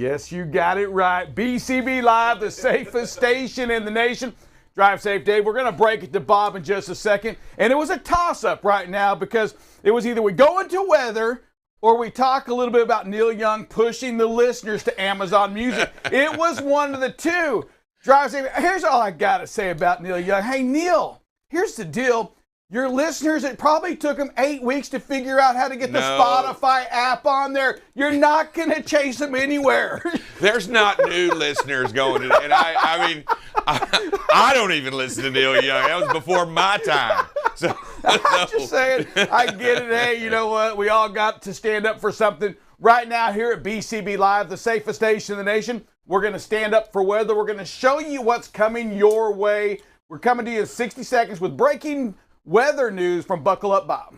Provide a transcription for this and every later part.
Yes, you got it right. BCB Live, the safest station in the nation. Drive safe, Dave. We're going to break it to Bob in just a second. And it was a toss-up right now because it was either we go into weather or we talk a little bit about Neil Young pushing the listeners to Amazon Music. It was one of the two. Drive safe. Here's all I got to say about Neil Young. Hey, Neil, here's the deal. Your listeners, it probably took them 8 weeks to figure out how to get the Spotify app on there. You're not going to chase them anywhere. There's not new listeners going to, and I don't even listen to Neil Young. That was before my time. So I'm just saying, I get it. Hey, you know what? We all got to stand up for something. Right now here at BCB Live, the safest station in the nation, we're going to stand up for weather. We're going to show you what's coming your way. We're coming to you in 60 seconds with breaking weather news from Buckle Up Bob.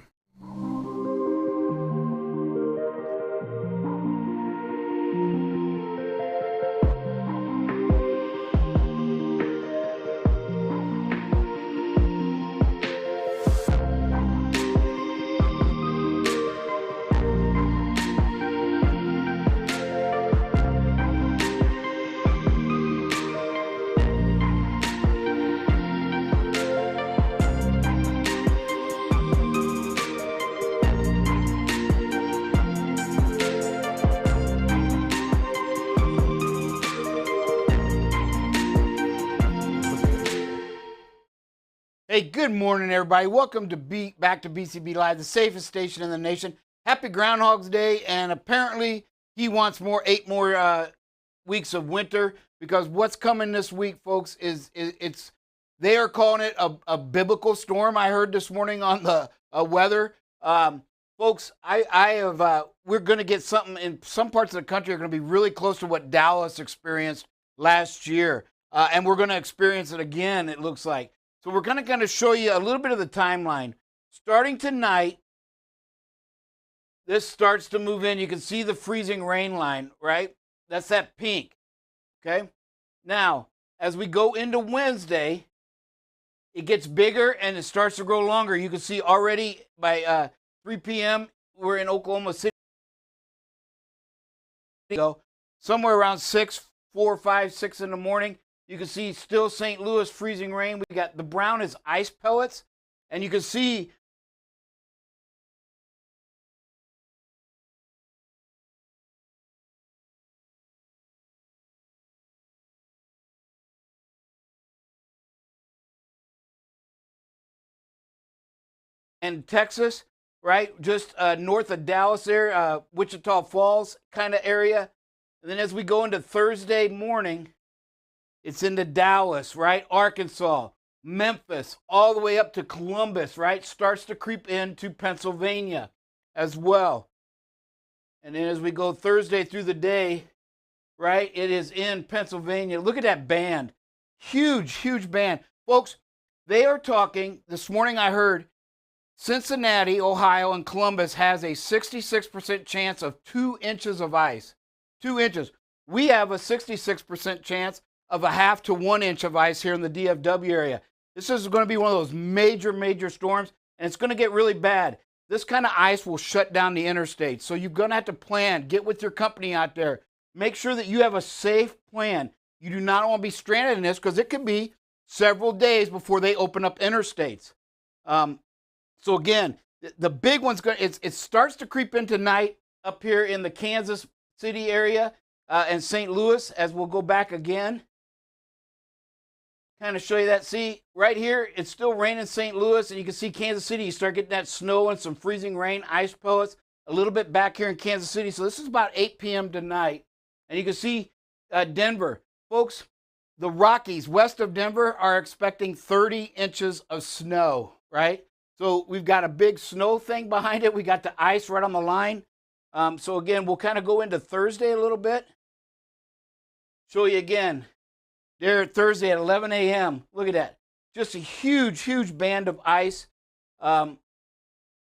Hey, good morning, everybody. Welcome to back to BCB Live, the safest station in the nation. Happy Groundhog's Day, and apparently he wants 8 more weeks of winter, because what's coming this week, folks, is they are calling it a biblical storm. I heard this morning on the weather. Folks, we're going to get something in some parts of the country are going to be really close to what Dallas experienced last year, and we're going to experience it again, it looks like. So we're going to show you a little bit of the timeline. Starting tonight, this starts to move in. You can see the freezing rain line, right? That's that pink, okay? Now, as we go into Wednesday, it gets bigger and it starts to grow longer. You can see already by 3 p.m., we're in Oklahoma City. Somewhere around 4, 5, 6 in the morning. You can see still St. Louis freezing rain. We got the brown is ice pellets, and you can see in Texas, right, just north of Dallas there, Wichita Falls kind of area. And then as we go into Thursday morning, it's into Dallas, right? Arkansas, Memphis, all the way up to Columbus, right? Starts to creep into Pennsylvania as well. And then as we go Thursday through the day, right, it is in Pennsylvania. Look at that band. Huge, huge band. Folks, they are talking, this morning I heard Cincinnati, Ohio, and Columbus has a 66% chance of 2 inches of ice. 2 inches. We have a 66% chance of a half to 1 inch of ice here in the DFW area. This is going to be one of those major, major storms, and it's going to get really bad. This kind of ice will shut down the interstate, so you're going to have to plan. Get with your company out there. Make sure that you have a safe plan. You do not want to be stranded in this, because it could be several days before they open up interstates. So again, the big one's going. It starts to creep in tonight up here in the Kansas City area and St. Louis, as we'll go back again. Kind of show you that. See, right here, it's still raining in St. Louis, and you can see Kansas City. You start getting that snow and some freezing rain, ice pellets, a little bit back here in Kansas City. So this is about 8 p.m. tonight. And you can see Denver. Folks, the Rockies west of Denver are expecting 30 inches of snow, right? So we've got a big snow thing behind it. We got the ice right on the line. So again, we'll kind of go into Thursday a little bit. Show you again. There Thursday at 11 a.m. Look at that. Just a huge, huge band of ice.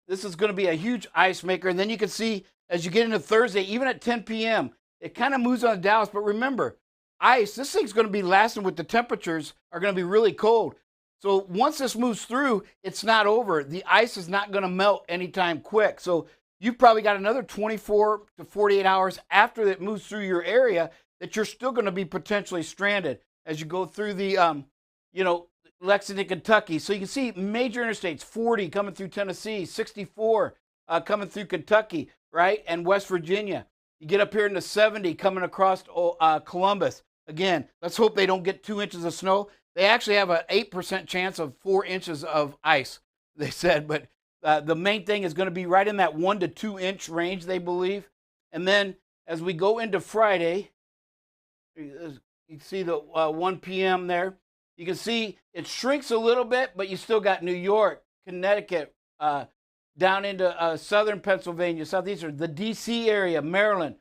This is going to be a huge ice maker. And then you can see as you get into Thursday, even at 10 p.m., it kind of moves on to Dallas. But remember, ice, this thing's going to be lasting with the temperatures are going to be really cold. So once this moves through, it's not over. The ice is not going to melt anytime quick. So you've probably got another 24 to 48 hours after it moves through your area that you're still going to be potentially stranded as you go through the, Lexington, Kentucky. So you can see major interstates, 40 coming through Tennessee, 64 coming through Kentucky, right? And West Virginia. You get up here into 70 coming across Columbus. Again, let's hope they don't get 2 inches of snow. They actually have an 8% chance of 4 inches of ice, they said. But the main thing is going to be right in that 1 to 2 inch range, they believe. And then as we go into Friday, you can see the 1 p.m. there. You can see it shrinks a little bit, but you still got New York, Connecticut, down into southern Pennsylvania, southeastern, the D.C. area, Maryland,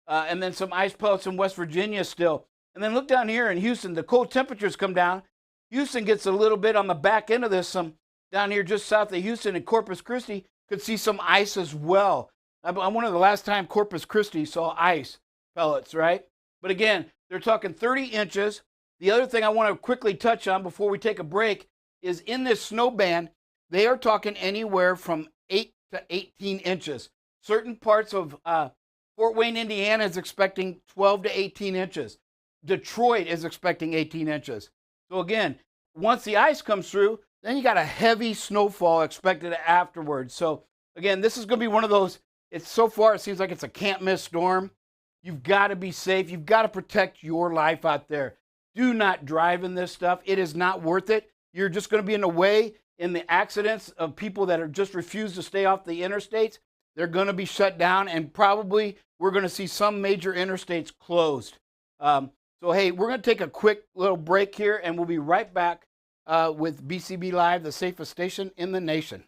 and then some ice pellets in West Virginia still. And then look down here in Houston, the cold temperatures come down. Houston gets a little bit on the back end of this, some down here just south of Houston and Corpus Christi could see some ice as well. I wonder the last time Corpus Christi saw ice pellets, right? But again, they're talking 30 inches. The other thing I want to quickly touch on before we take a break is in this snow band, they are talking anywhere from 8 to 18 inches. Certain parts of Fort Wayne, Indiana is expecting 12 to 18 inches. Detroit is expecting 18 inches. So again, once the ice comes through, then you got a heavy snowfall expected afterwards. So again, this is going to be one of those, it's so far it seems like it's a can't miss storm. You've got to be safe. You've got to protect your life out there. Do not drive in this stuff. It is not worth it. You're just going to be in the way in the accidents of people that are just refuse to stay off the interstates. They're going to be shut down, and probably we're going to see some major interstates closed. So, hey, we're going to take a quick little break here, and we'll be right back with BCB Live, the safest station in the nation.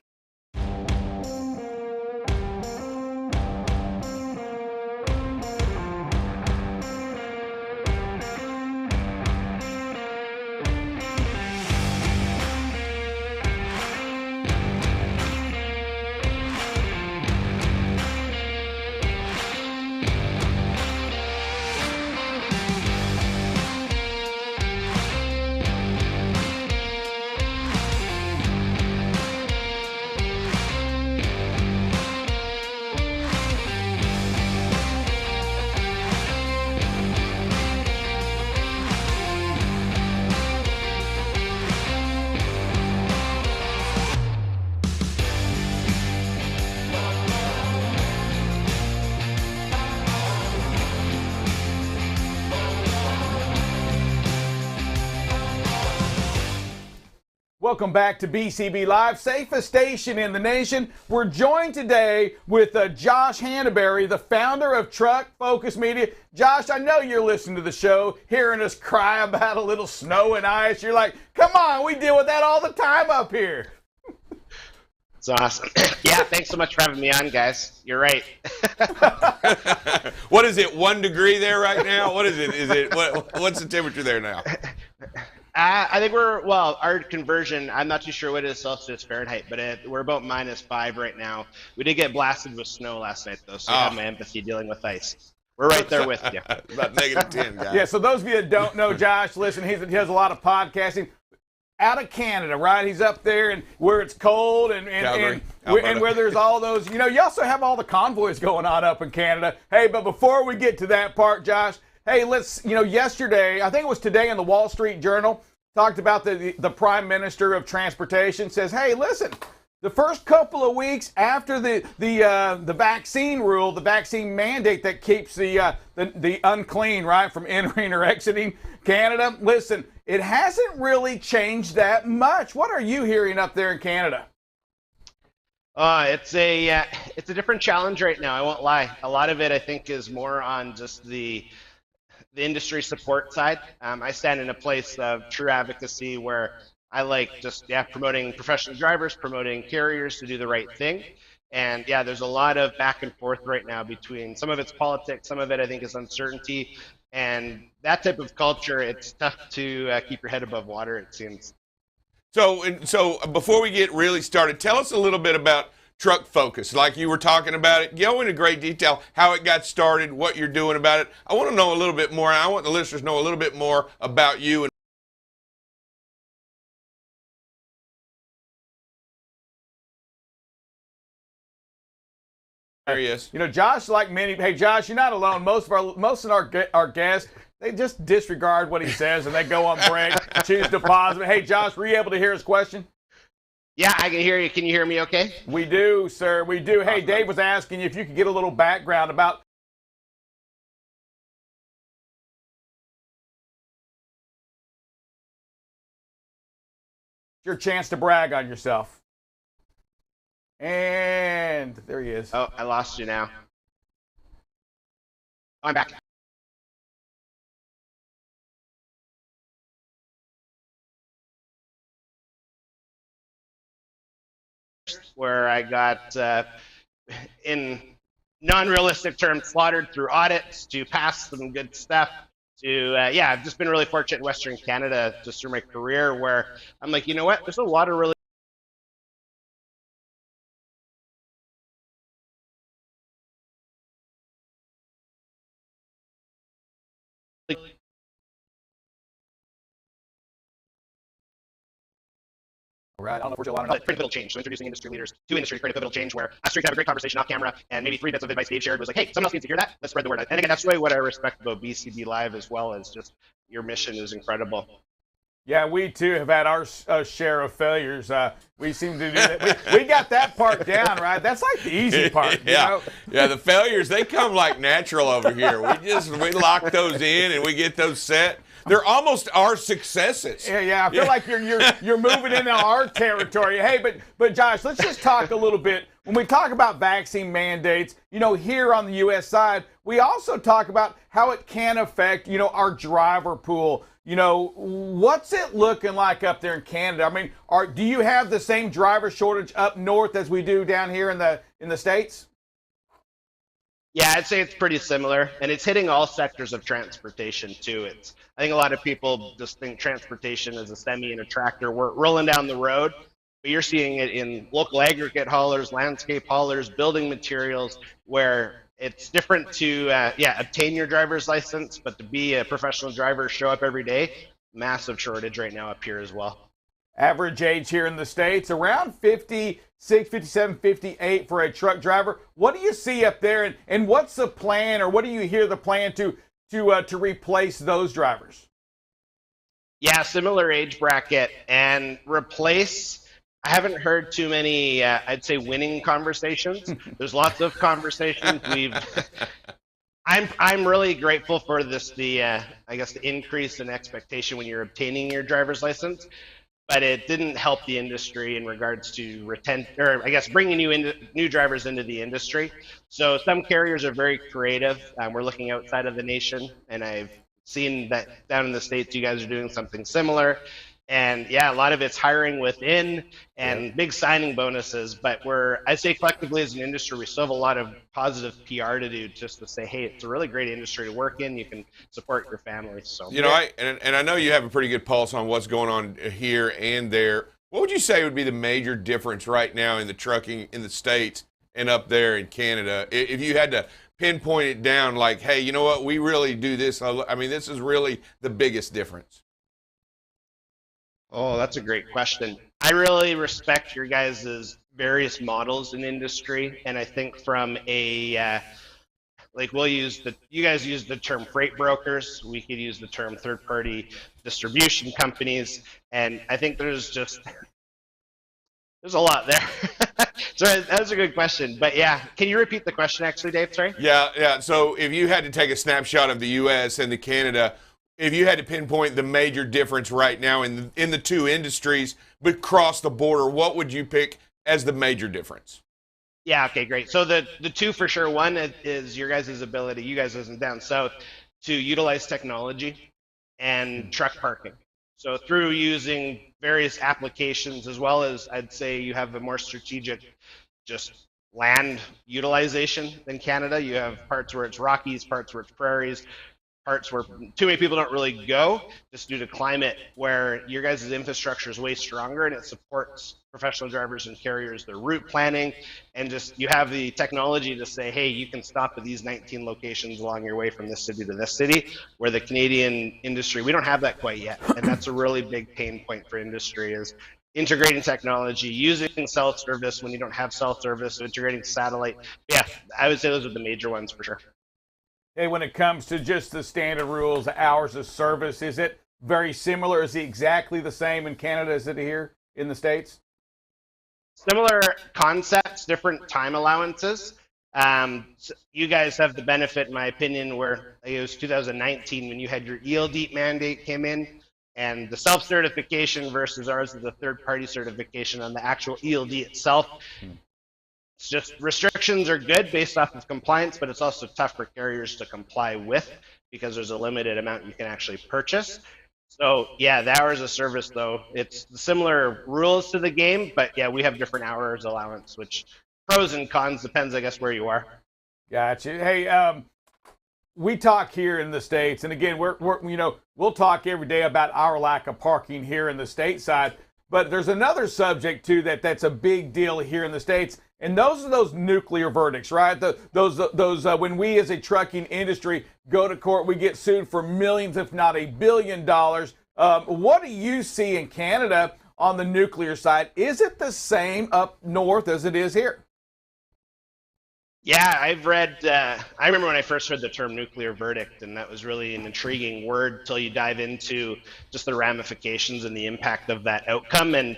Welcome back to BCB Live, safest station in the nation. We're joined today with Josh Hannaberry, the founder of Truck Focus Media. Josh, I know you're listening to the show, hearing us cry about a little snow and ice. You're like, come on, we deal with that all the time up here. It's awesome. Yeah, thanks so much for having me on, guys. You're right. What is it, 1 degree there right now? What is it? What's the temperature there now? I think our conversion, I'm not too sure what it is Celsius, Fahrenheit, but we're about -5 right now. We did get blasted with snow last night, though, so I have my empathy dealing with ice. We're right there with you. About -10, guys. Yeah, so those of you that don't know Josh, listen, he does a lot of podcasting out of Canada, right? He's up there and where it's cold and where there's all those, you also have all the convoys going on up in Canada. Hey, but before we get to that part, Josh, hey, let's, yesterday, I think it was today in the Wall Street Journal, talked about the Prime Minister of Transportation says, hey, listen, the first couple of weeks after the vaccine rule, the vaccine mandate that keeps the unclean, right, from entering or exiting Canada, listen, it hasn't really changed that much. What are you hearing up there in Canada? It's a different challenge right now, I won't lie. A lot of it, I think, is more on just the industry support side. I stand in a place of true advocacy where I like just promoting professional drivers, promoting carriers to do the right thing. And yeah, there's a lot of back and forth right now between some of it's politics, some of it I think is uncertainty. And that type of culture, it's tough to keep your head above water, it seems. So before we get really started, tell us a little bit about Truck Focus, like you were talking about it. Go into great detail how it got started, what you're doing about it. I want to know a little bit more, and I want the listeners to know a little bit more about you. And There he is. You know, Josh, like many, hey, Josh, you're not alone. Most of our guests, they just disregard what he says and they go on break, choose to pause. Hey, Josh, were you able to hear his question? Yeah, I can hear you. Can you hear me okay? We do, sir. We do. Hey, Dave was asking you if you could get a little background about your chance to brag on yourself. And there he is. Oh, I lost you now. I'm back. Where I got, in non-realistic terms, slaughtered through audits to pass some good stuff. Yeah, I've just been really fortunate in Western Canada just through my career where I'm like, you know what, there's a lot of really Right. I don't know if we're allowed or not. pretty pivotal change. So introducing industry leaders to industry, pretty pivotal change where us three could have a great conversation off camera, and maybe 3 bits of advice Dave shared was like, hey, someone else needs to hear that. Let's spread the word. And again, that's really what I respect about BCB Live as well, as just your mission is incredible. Yeah, we too have had our share of failures. We seem to do that. We got that part down, right? That's like the easy part. Yeah, you know? yeah. The failures, they come like natural over here. We lock those in and we get those set. They're almost our successes. Yeah. I feel like you're moving into our territory. Hey, but Josh, let's just talk a little bit. When we talk about vaccine mandates, you know, here on the U.S. side, we also talk about how it can affect, you know, our driver pool. You know, what's it looking like up there in Canada? I mean, do you have the same driver shortage up north as we do down here in the States? Yeah, I'd say it's pretty similar, and it's hitting all sectors of transportation too. I think a lot of people just think transportation is a semi and a tractor. We're rolling down the road, but you're seeing it in local aggregate haulers, landscape haulers, building materials, where it's different to obtain your driver's license, but to be a professional driver, show up every day. Massive shortage right now up here as well. Average age here in the States, around 56, 57, 58 for a truck driver. What do you see up there, and what's the plan, or what do you hear the plan to replace those drivers? Yeah, similar age bracket, and replace. I haven't heard too many, I'd say, winning conversations. There's lots of conversations. I'm really grateful for this, I guess, the increase in expectation when you're obtaining your driver's license. But it didn't help the industry in regards to bringing new drivers into the industry. So some carriers are very creative. We're looking outside of the nation, and I've seen that down in the States, you guys are doing something similar. And yeah, a lot of it's hiring within and big signing bonuses. But I'd say collectively as an industry, we still have a lot of positive PR to do, just to say, hey, it's a really great industry to work in. You can support your family. So you know, I know you have a pretty good pulse on what's going on here and there. What would you say would be the major difference right now in the trucking in the States and up there in Canada? If you had to pinpoint it down, like, hey, you know what, we really do this. I mean, this is really the biggest difference. Oh, that's a great question. I really respect your guys' various models in industry, and I think from you guys use the term freight brokers, we could use the term third-party distribution companies, and I think there's a lot there. So that's a good question, but yeah, can you repeat the question actually, Dave? Sorry. Yeah. So if you had to take a snapshot of the U.S. and the Canada, if you had to pinpoint the major difference right now in the two industries, but cross the border, what would you pick as the major difference? Yeah, okay, great. So the two for sure, one is your guys' ability, you guys as in down south, to utilize technology and truck parking. So through using various applications, as well as I'd say you have a more strategic just land utilization than Canada. You have parts where it's Rockies, parts where it's prairies, parts where too many people don't really go just due to climate, where your guys' infrastructure is way stronger and it supports professional drivers and carriers, their route planning, and just you have the technology to say, hey, you can stop at these 19 locations along your way from this city to this city, where the Canadian industry, we don't have that quite yet. And that's a really big pain point for industry is integrating technology, using self-service when you don't have self-service, so integrating satellite. Yeah, I would say those are the major ones for sure. Hey, when it comes to just the standard rules, the hours of service, is it very similar? Is it exactly the same in Canada as it here in the States? Similar concepts, different time allowances. You guys have the benefit, in my opinion, where it was 2019 when you had your ELD mandate came in, and the self-certification versus ours is the third-party certification on the actual ELD itself. It's just restrictions are good based off of compliance, but it's also tough for carriers to comply with because there's a limited amount you can actually purchase. So yeah, the hours of service though, it's similar rules to the game, but yeah, we have different hours allowance, which pros and cons depends, I guess, where you are. Gotcha. Hey, we talk here in the States, and again, we'll talk every day about our lack of parking here in the stateside, but there's another subject too that's a big deal here in the States, and those are those nuclear verdicts, right? Those when we as a trucking industry go to court, we get sued for millions, if not $1 billion. What do you see in Canada on the nuclear side? Is it the same up north as it is here? Yeah, I've read, I remember when I first heard the term nuclear verdict, and that was really an intriguing word till you dive into just the ramifications and the impact of that outcome. And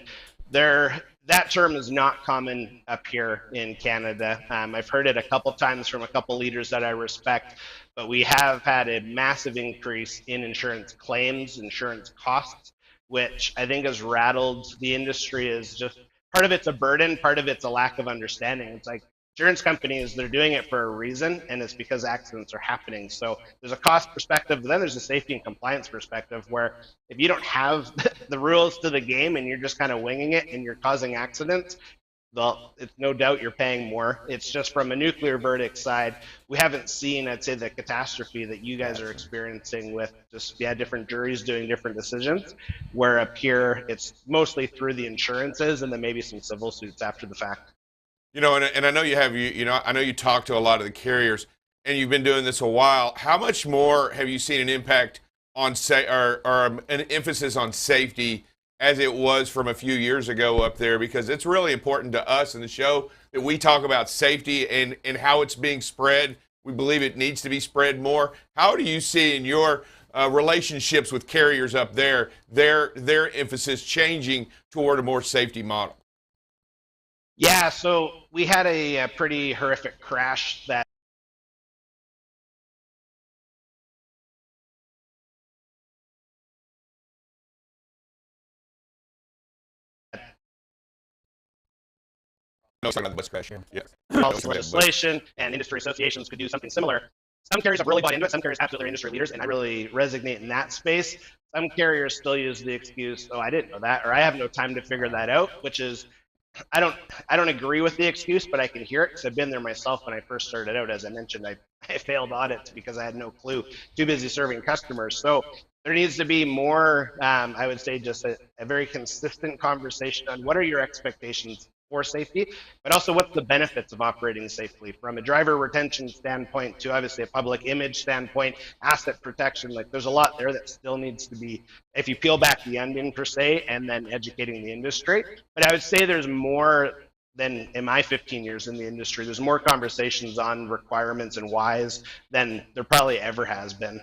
that term is not common up here in Canada. I've heard it a couple times from a couple leaders that I respect, but we have had a massive increase in insurance claims, insurance costs, which I think has rattled the industry. Is just part of it's a burden, part of it's a lack of understanding. It's like, insurance companies, they're doing it for a reason, and it's because accidents are happening. So there's a cost perspective, but then there's a safety and compliance perspective where if you don't have the rules to the game and you're just kind of winging it and you're causing accidents, well, it's no doubt you're paying more. It's just from a nuclear verdict side, we haven't seen, I'd say, the catastrophe that you guys are experiencing with just, different juries doing different decisions, where up here it's mostly through the insurances and then maybe some civil suits after the fact. And I know I know you talk to a lot of the carriers, and you've been doing this a while. How much more have you seen an impact on an emphasis on safety as it was from a few years ago up there? Because it's really important to us in the show that we talk about safety and how it's being spread. We believe it needs to be spread more. How do you see in your relationships with carriers up there, their emphasis changing toward a more safety model? Yeah, so we had a pretty horrific crash that No, it's talking about the bus crash. Yeah. legislation and industry associations could do something similar. Some carriers have really bought into it. Some carriers absolutely are industry leaders, and I really resonate in that space. Some carriers still use the excuse, "Oh, I didn't know that," or "I have no time to figure that out," which is I don't agree with the excuse, but I can hear it because I've been there myself when I first started out. As I mentioned, I failed audits because I had no clue, too busy serving customers. So there needs to be more, I would say, just a very consistent conversation on what are your expectations for safety, but also what's the benefits of operating safely from a driver retention standpoint to obviously a public image standpoint, asset protection. Like there's a lot there that still needs to be, if you peel back the onion per se, and then educating the industry. But I would say there's more than in my 15 years in the industry. There's more conversations on requirements and whys than there probably ever has been.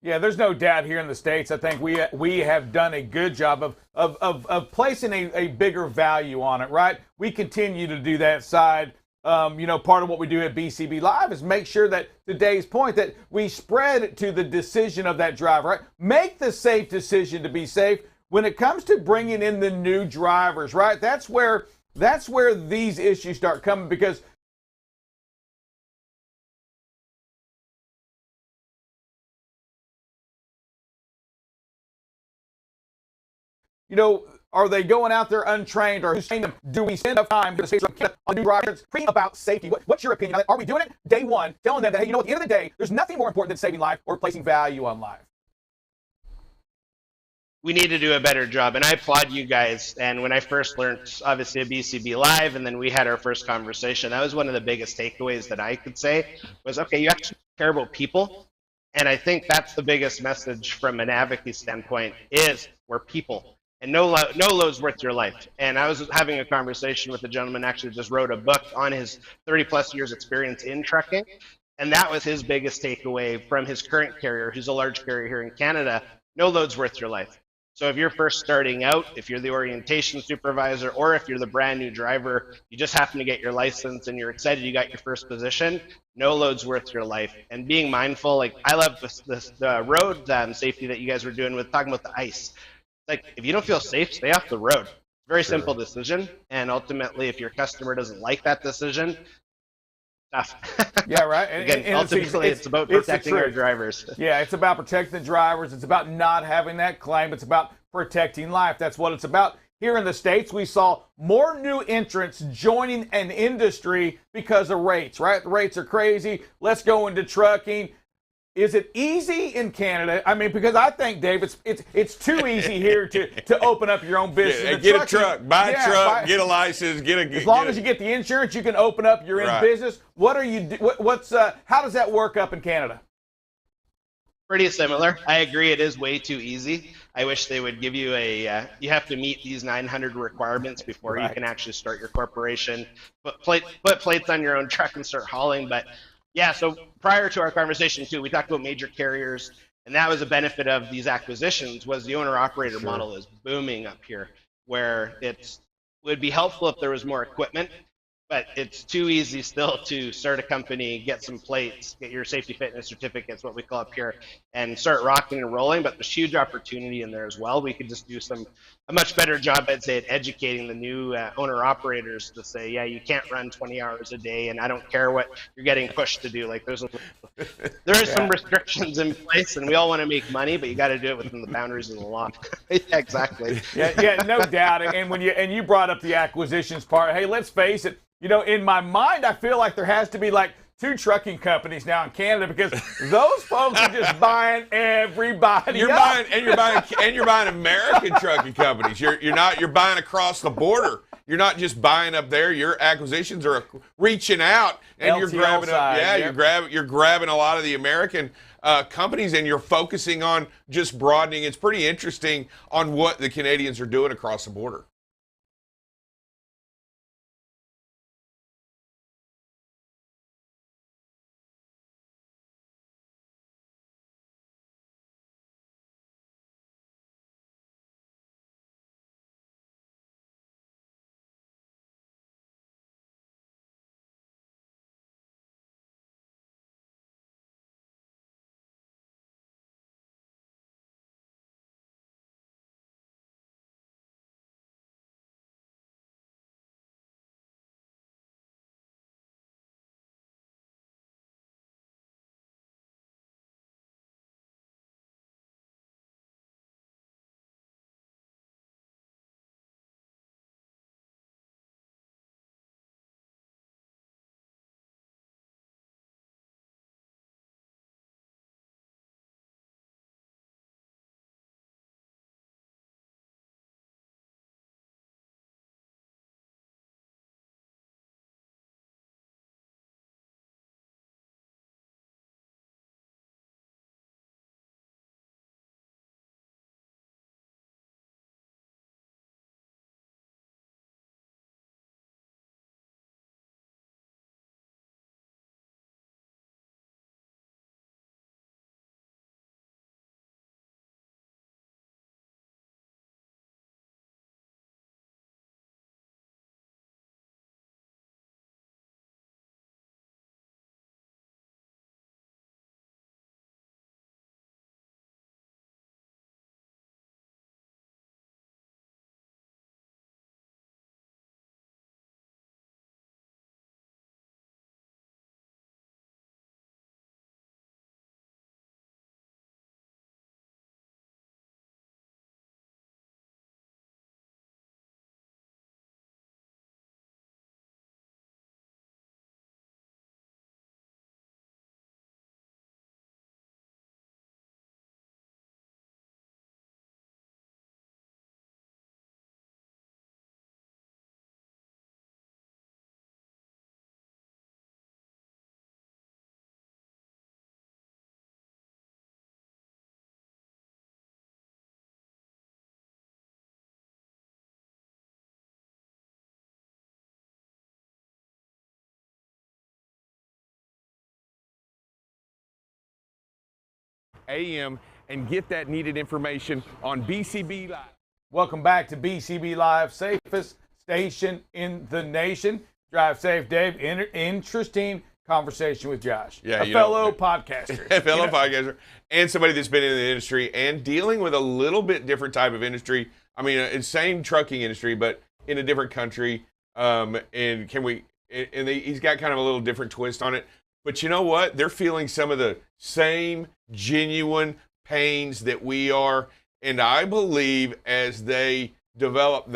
Yeah, there's no doubt here in the States. I think we have done a good job of placing a bigger value on it, right? We continue to do that side. Part of what we do at BCB Live is make sure that, to Dave's point, that we spread it to the decision of that driver, right? Make the safe decision to be safe. When it comes to bringing in the new drivers, right? That's where these issues start coming, because are they going out there untrained, or who's trained them? Do we spend enough time on new drivers preaching about safety? What's your opinion on it? Are we doing it day one, telling them that, hey, at the end of the day, there's nothing more important than saving life or placing value on life? We need to do a better job, and I applaud you guys. And when I first learned, obviously, at BCB Live, and then we had our first conversation, that was one of the biggest takeaways that I could say was, okay, you actually care about people. And I think that's the biggest message from an advocacy standpoint is we're people. and no load's worth your life. And I was having a conversation with a gentleman actually just wrote a book on his 30 plus years experience in trucking, and that was his biggest takeaway from his current carrier, who's a large carrier here in Canada. No load's worth your life. So if you're first starting out, if you're the orientation supervisor, or if you're the brand new driver, you just happen to get your license and you're excited you got your first position, no load's worth your life. And being mindful, like I love the road safety that you guys were doing with talking about the ice. Like if you don't feel safe, stay off the road. Very simple decision. And ultimately, if your customer doesn't like that decision, tough. Yeah, right. Again, ultimately, it's about protecting our drivers. Yeah, it's about protecting the drivers. It's about not having that claim. It's about protecting life. That's what it's about. Here in the States, we saw more new entrants joining an industry because of rates, right? The rates are crazy. Let's go into trucking. Is it easy in Canada? I mean, because I think, Dave, it's too easy here to open up your own business. Yeah, get a truck, buy a truck, get a license, as long as you get the insurance, you can open up your own business. What are you? How does that work up in Canada? Pretty similar. I agree. It is way too easy. I wish they would give you you have to meet these 900 requirements before you can actually start your corporation, put plates on your own truck and start hauling. But yeah, so prior to our conversation too, we talked about major carriers, and that was a benefit of these acquisitions was the owner-operator model is booming up here, where it would be helpful if there was more equipment, but it's too easy still to start a company, get some plates, get your safety fitness certificates, what we call up here, and start rocking and rolling. But there's huge opportunity in there as well. We could just do a much better job, I'd say, at educating the new owner operators to say, yeah, you can't run 20 hours a day, and I don't care what you're getting pushed to do. Like there is some restrictions in place, and we all want to make money, but you got to do it within the boundaries of the law. Yeah, exactly. Yeah, no doubt. And when you brought up the acquisitions part, hey, let's face it. You know, in my mind, I feel like there has to be like 2 trucking companies now in Canada because those folks are just buying everybody. You're buying American trucking companies. You're buying across the border. You're not just buying up there. Your acquisitions are reaching out and you're grabbing up. Yeah, you're grabbing a lot of the American companies and you're focusing on just broadening. It's pretty interesting on what the Canadians are doing across the border. a.m. and get that needed information on BCB Live. Welcome back to BCB Live, safest station in the nation. Drive safe, Dave. Interesting conversation with Josh, a fellow podcaster. A fellow podcaster, and somebody that's been in the industry and dealing with a little bit different type of industry. I mean, it's same trucking industry, but in a different country. And he's got kind of a little different twist on it. But you know what? They're feeling some of the same genuine pains that we are. And I believe as they develop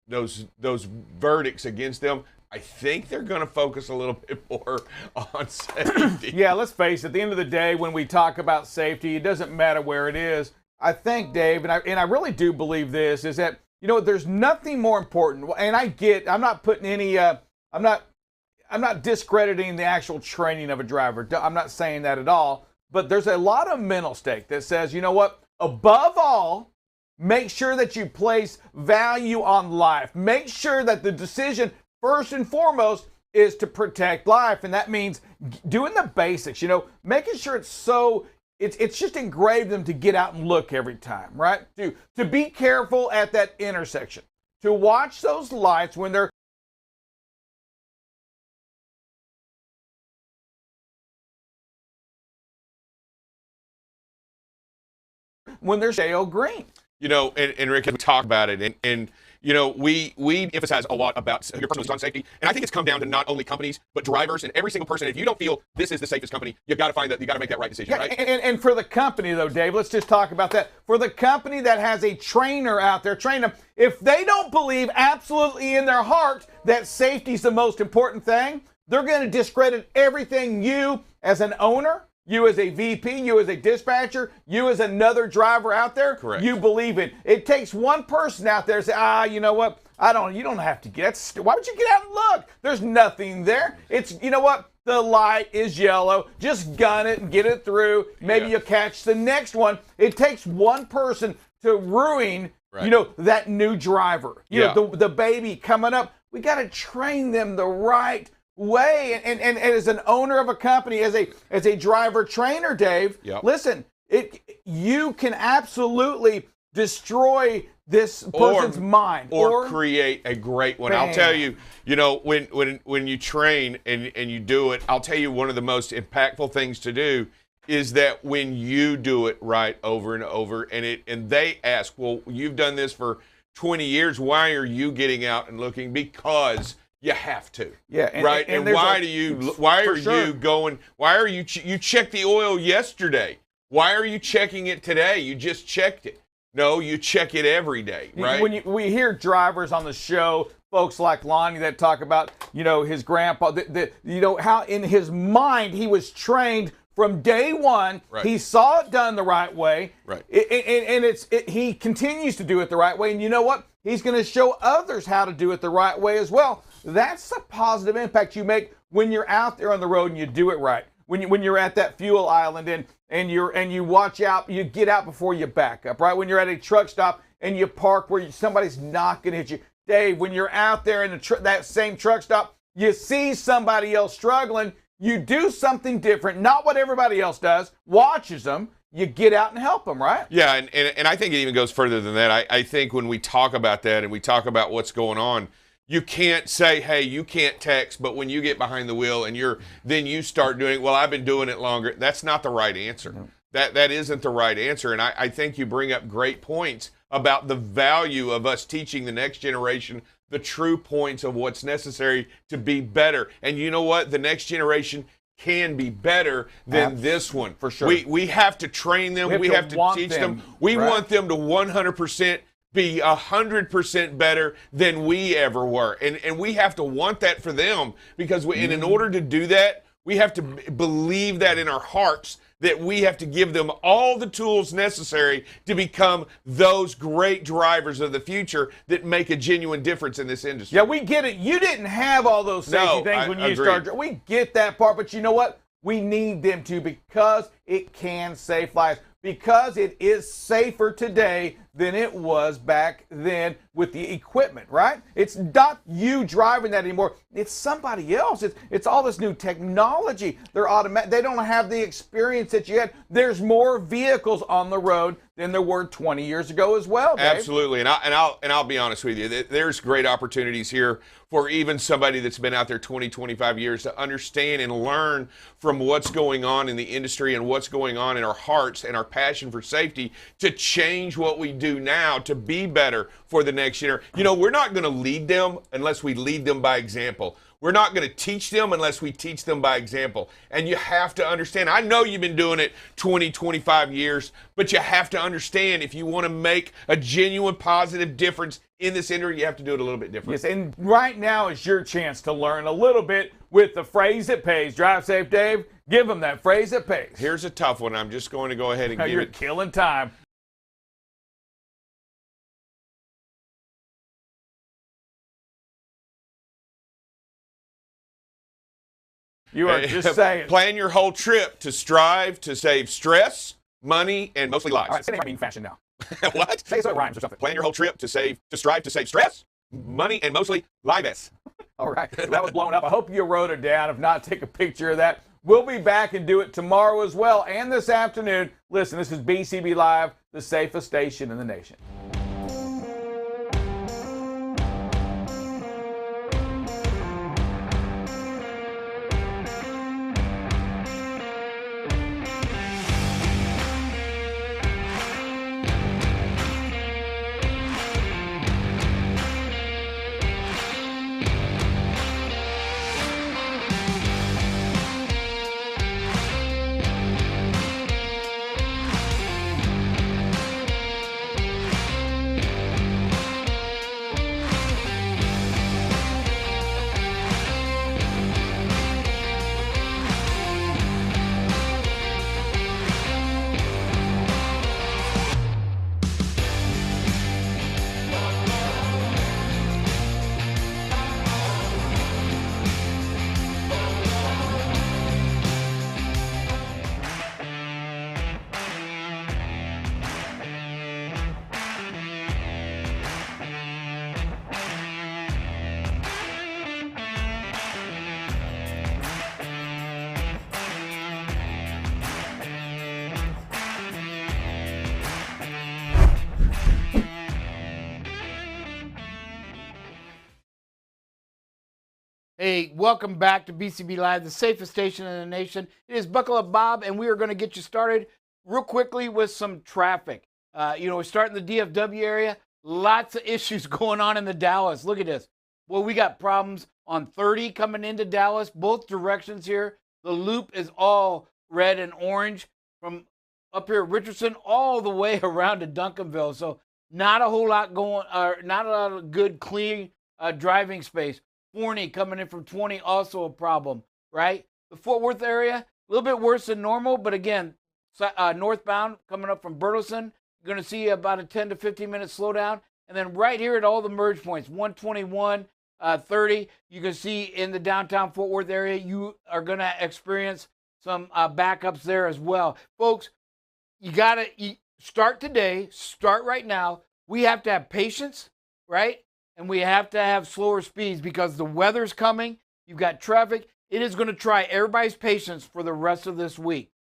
those verdicts against them, I think they're going to focus a little bit more on safety. Yeah, let's face it. At the end of the day, when we talk about safety, it doesn't matter where it is. I think, Dave, and I really do believe this, is that, there's nothing more important. And I'm not putting any, I'm not discrediting the actual training of a driver. I'm not saying that at all. But there's a lot of mental stake that says, you know what? Above all, make sure that you place value on life. Make sure that the decision, first and foremost, is to protect life. And that means doing the basics, making sure it's just engraved them to get out and look every time, right? To be careful at that intersection, to watch those lights when they're shale green. And Rick, we talk about it, and we emphasize a lot about your personal design safety, and I think it's come down to not only companies but drivers and every single person. If you don't feel this is the safest company, you got to make that right decision, right? And for the company though, Dave, let's just talk about that. For the company that has a trainer out there training them, if they don't believe absolutely in their heart that safety is the most important thing, they're going to discredit everything you as an owner, you as a VP, you as a dispatcher, you as another driver out there, correct, you believe in. It takes one person out there to say, you know what? You don't have to get, why would you get out and look? There's nothing there. It's, you know what? The light is yellow. Just gun it and get it through. Maybe you'll catch the next one. It takes one person to ruin, that new driver. The baby coming up. We got to train them the right way, and as an owner of a company, as a driver trainer, Dave, listen, you can absolutely destroy this person's mind or create a great one. Bam. I'll tell you, when you train and you do it, I'll tell you one of the most impactful things to do is that when you do it right over and over, and they ask, well, you've done this for 20 years, why are you getting out and looking? Because you have to. Yeah. Right. And why are you going? Why are you checked the oil yesterday? Why are you checking it today? You just checked it. No, you check it every day, right? When we hear drivers on the show, folks like Lonnie that talk about, his grandpa, how in his mind he was trained from day one. Right. He saw it done the right way. Right. And he continues to do it the right way. And you know what? He's going to show others how to do it the right way as well. That's a positive impact you make when you're out there on the road and you do it right. When you're at that fuel island and you watch out, you get out before you back up, right? When you're at a truck stop and you park where somebody's not going to hit you. Dave, when you're out there in that same truck stop, you see somebody else struggling, you do something different, not what everybody else does, watches them, you get out and help them, right? Yeah, and I think it even goes further than that. I think when we talk about that and we talk about what's going on, you can't say, hey, you can't text, but when you get behind the wheel and then you start doing, well, I've been doing it longer. That's not the right answer. No. That isn't the right answer. And I think you bring up great points about the value of us teaching the next generation the true points of what's necessary to be better. And you know what? The next generation can be better than this one. For sure. We have to train them. We have to teach them. We want them to 100% be 100% better than we ever were. And we have to want that for them because in order to do that, we have to believe that in our hearts that we have to give them all the tools necessary to become those great drivers of the future that make a genuine difference in this industry. Yeah, we get it. You didn't have all those safety things when you started. We get that part, but you know what? We need them to because it can save lives. because it is safer today than it was back then with the equipment, right? It's not you driving that anymore. It's somebody else. It's all this new technology. They're automatic. They don't have the experience that you had. There's more vehicles on the road than there were 20 years ago as well, Dave. Absolutely, and I'll be honest with you. There's great opportunities here for even somebody that's been out there 20, 25 years to understand and learn from what's going on in the industry and what's going on in our hearts and our passion for safety to change what we do now to be better for the next year. You know, we're not going to lead them unless we lead them by example. We're not going to teach them unless we teach them by example. And you have to understand, I know you've been doing it 20, 25 years, but you have to understand if you want to make a genuine positive difference in this industry, you have to do it a little bit different. Yes, and right now is your chance to learn a little bit with the phrase that pays. Drive safe, Dave. Give them that phrase that pays. Here's a tough one. I'm just going to go ahead and give You're it. killing time. You are just saying. Plan your whole trip to strive to save stress, money, and mostly lives. All right, say it in fashion now. What? Say it so it rhymes or something. Plan your whole trip to strive to save stress, money, and mostly lives. All right, that was blown up. I hope you wrote it down. If not, take a picture of that. We'll be back and do it tomorrow as well and this afternoon. Listen, this is BCB Live, the safest station in the nation. Hey, welcome back to BCB Live, the safest station in the nation. It is Buckle Up Bob, and we are going to get you started real quickly with some traffic. We're starting the DFW area. Lots of issues going on in the Dallas. Look at this. Well, we got problems on 30 coming into Dallas, both directions here. The loop is all red and orange from up here at Richardson all the way around to Duncanville. So not a whole lot going, not a lot of good, clean driving space. 40 coming in from 20, also a problem, right? The Fort Worth area, a little bit worse than normal, but again, northbound coming up from Burleson, you're going to see about a 10 to 15 minute slowdown. And then right here at all the merge points, 121, 30, you can see in the downtown Fort Worth area, you are going to experience some backups there as well. Folks, you got to start today, start right now. We have to have patience, right? And we have to have slower speeds because the weather's coming. You've got traffic. It is going to try everybody's patience for the rest of this week.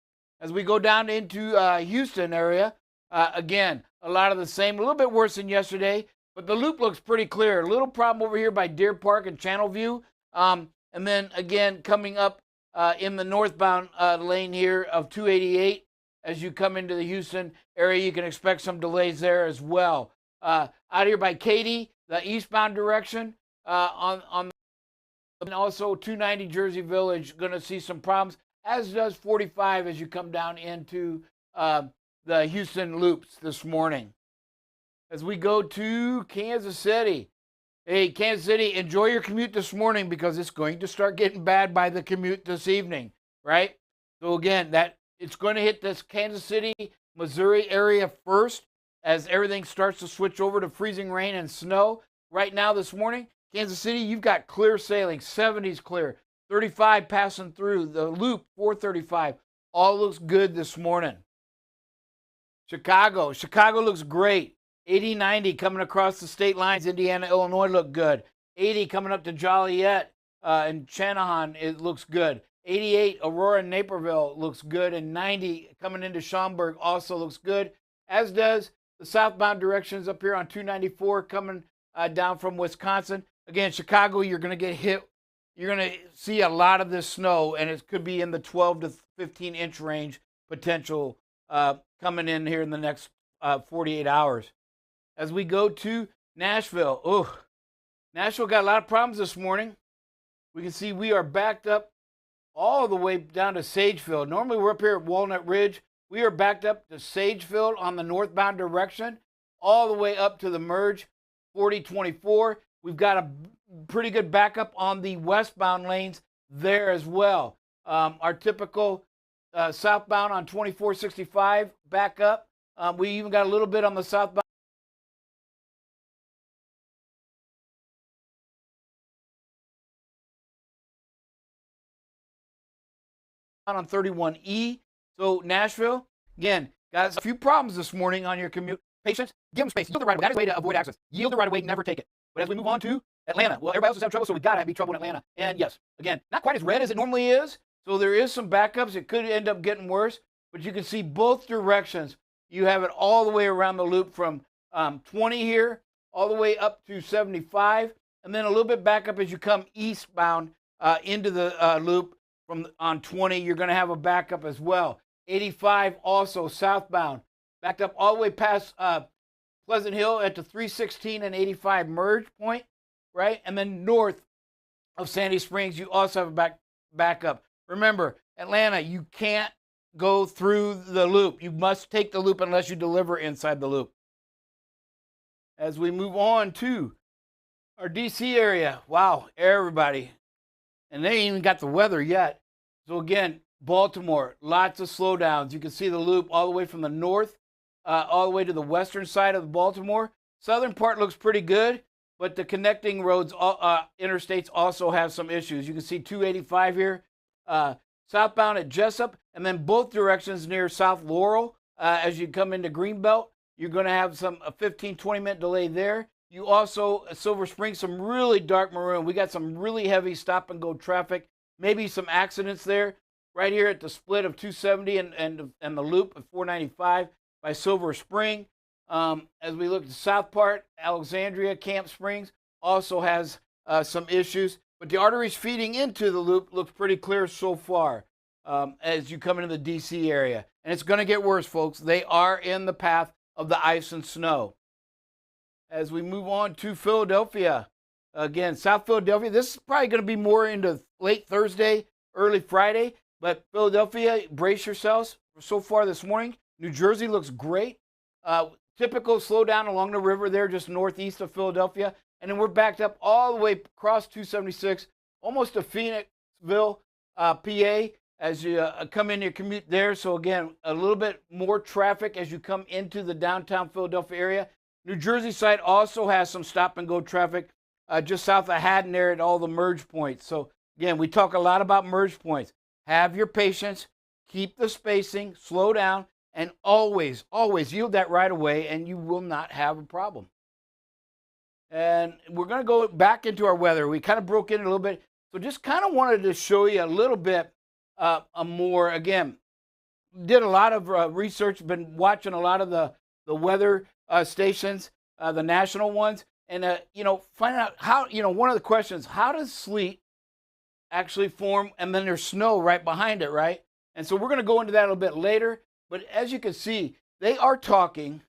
As we go down into Houston area, again, a lot of the same, a little bit worse than yesterday, but the loop looks pretty clear. A little problem over here by Deer Park and Channel View. And then again, coming up in the northbound lane here of 288, as you come into the Houston area, you can expect some delays there as well. Out here by Katy, the eastbound direction and also 290 Jersey Village, going to see some problems, as does 45 as you come down into the Houston loops this morning. As we go to Kansas City. Hey, Kansas City, enjoy your commute this morning because it's going to start getting bad by the commute this evening, right? So again, it's going to hit this Kansas City, Missouri area first, as everything starts to switch over to freezing rain and snow. Right now this morning, Kansas City, you've got clear sailing, 70s clear, 35 passing through, the loop 435, all looks good this morning. Chicago looks great. 80, 90 coming across the state lines. Indiana, Illinois look good. 80 coming up to Joliet and Channahon, it looks good. 88, Aurora and Naperville looks good. And 90 coming into Schaumburg also looks good, as does the southbound directions up here on 294 coming down from Wisconsin. Again, Chicago, you're going to get hit. You're going to see a lot of this snow, and it could be in the 12 to 15-inch range potential coming in here in the next 48 hours. As we go to Nashville, Nashville got a lot of problems this morning. We can see we are backed up all the way down to Sagefield. Normally we're up here at Walnut Ridge. We are backed up to Sagefield on the northbound direction, all the way up to the merge, 4024. We've got a pretty good backup on the westbound lanes there as well. Our typical southbound on 2465 back up. We even got a little bit on the southbound on 31E. So Nashville, again, got a few problems this morning on your commute. Patience, give them space. Yield the right of way. That is the way to avoid accidents. Yield the right of way, never take it. But as we move on to Atlanta, well, everybody else is having trouble, so we got to have trouble in Atlanta. And yes, again, not quite as red as it normally is. So there is some backups. It could end up getting worse. But you can see both directions. You have it all the way around the loop from 20 here, all the way up to 75. And then a little bit back up as you come eastbound into the loop on 20. You're going to have a backup as well. 85 also southbound. Backed up all the way past Pleasant Hill at the 316 and 85 merge point, right? And then north of Sandy Springs, you also have a backup. Remember, Atlanta, you can't go through the loop. You must take the loop unless you deliver inside the loop. As we move on to our DC area, wow, everybody. And they ain't even got the weather yet. So again, Baltimore, lots of slowdowns. You can see the loop all the way from the north, all the way to the western side of Baltimore. Southern part looks pretty good, but the connecting roads, interstates also have some issues. You can see 285 here, southbound at Jessup, and then both directions near South Laurel. As you come into Greenbelt, you're going to have a 15, 20-minute delay there. You also, Silver Spring, some really dark maroon. We got some really heavy stop-and-go traffic, maybe some accidents there. Right here at the split of 270 and the loop of 495 by Silver Spring. As we look at the south part, Alexandria, Camp Springs also has some issues. But the arteries feeding into the loop look pretty clear so far as you come into the D.C. area. And it's going to get worse, folks. They are in the path of the ice and snow. As we move on to Philadelphia, again, South Philadelphia, this is probably going to be more into late Thursday, early Friday. But Philadelphia, brace yourselves. So far this morning, New Jersey looks great. Typical slowdown along the river there, just northeast of Philadelphia. And then we're backed up all the way across 276, almost to Phoenixville, PA, as you come in your commute there. So again, a little bit more traffic as you come into the downtown Philadelphia area. New Jersey side also has some stop-and-go traffic just south of Haddon there at all the merge points. So again, we talk a lot about merge points. Have your patience, keep the spacing, slow down, and always, always yield that right away, and you will not have a problem. And we're going to go back into our weather. We kind of broke in a little bit. So just kind of wanted to show you a little bit more. Again, did a lot of research, been watching a lot of the weather stations, the national ones, and, finding out how, one of the questions, how does sleet actually form, and then there's snow right behind it, right? And so we're going to go into that a little bit later. But as you can see, they are talking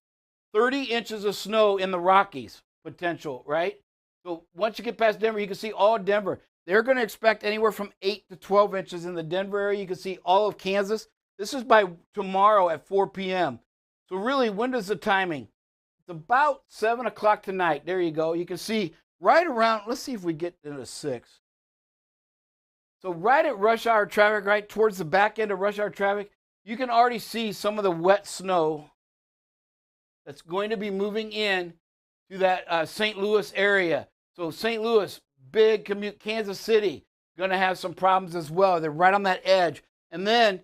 30 inches of snow in the Rockies potential, right? So once you get past Denver, you can see all of Denver. They're going to expect anywhere from 8 to 12 inches in the Denver area. You can see all of Kansas. This is by tomorrow at 4 p.m. So really, when does the timing? It's about 7 o'clock tonight. There you go. You can see right around, let's see if we get into 6. So right at rush hour traffic, right towards the back end of rush hour traffic, you can already see some of the wet snow that's going to be moving in to that St. Louis area. So St. Louis, big commute. Kansas City, going to have some problems as well. They're right on that edge. And then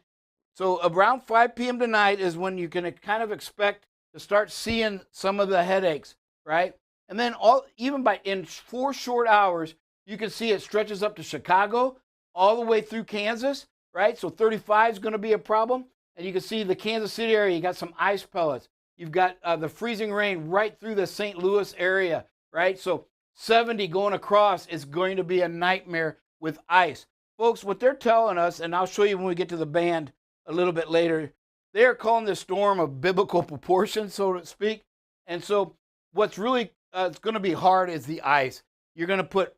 So around 5 p.m. tonight is when you can kind of expect to start seeing some of the headaches, right? And then even in 4 short hours, you can see it stretches up to Chicago, all the way through Kansas, right? So 35 is going to be a problem. And you can see the Kansas City area, you got some ice pellets. You've got the freezing rain right through the St. Louis area, right? So 70 going across is going to be a nightmare with ice. Folks, what they're telling us, and I'll show you when we get to the band a little bit later, they are calling this storm of biblical proportions, so to speak. And so what's really it's going to be hard is the ice. You're going to put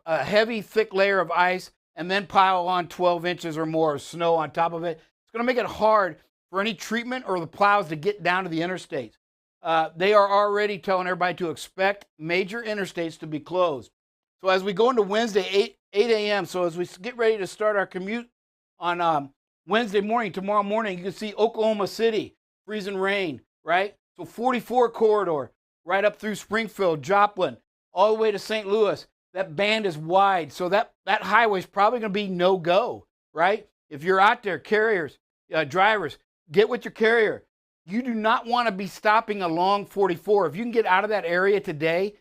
a heavy, thick layer of ice and then pile on 12 inches or more of snow on top of it. It's going to make it hard for any treatment or the plows to get down to the interstates. They are already telling everybody to expect major interstates to be closed. So as we go into Wednesday, 8 a.m., so as we get ready to start our commute on Wednesday morning, tomorrow morning, you can see Oklahoma City, freezing rain, right? So 44 corridor, right up through Springfield, Joplin, all the way to St. Louis. That band is wide, so that highway is probably going to be no-go, right? If you're out there, carriers, drivers, get with your carrier. You do not want to be stopping along 44. If you can get out of that area today,